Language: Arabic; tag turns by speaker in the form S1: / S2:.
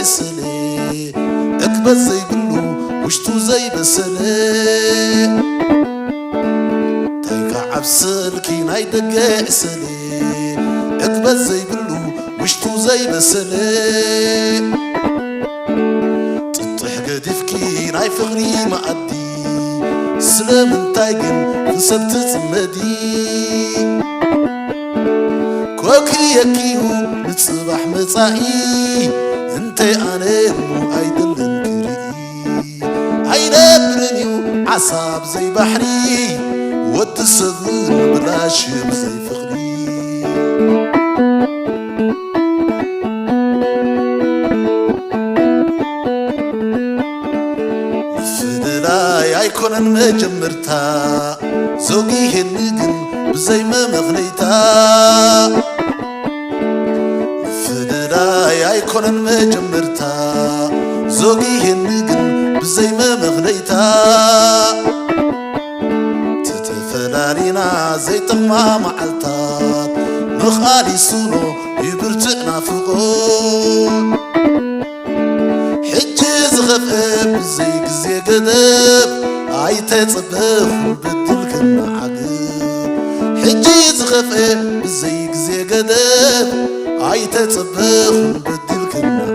S1: سلي اكبت زي بلو وشتو زي بسلي تايكا عبسلكي ناي دقاء سلي اكبت زي بلو وشتو زي بسلي تطيح قدفكي ناي فغري معدي سلام تايقن في سبت مدي كوكي يكيو نتصبح مصاحي انتي انا مو ايدل انكري عينا برنيو عصاب زي بحري واتسبن بلاش زي فخري فدلاي ايكونن مجمرتا زوجي هنقن بزي ما مغنيتا فدلاي ايكونن مجمرتا زوجي هنقن بزي ما مغنيتا تتفلالينا زي طما معلتات نخالي سونو يبرتقنا فوقون حجي زغفب زي قزي قدب عيتي تصبخ وبدل كنا عقب حجي زغفب زي قزي قدب عيتي تصبخ وبدل كنا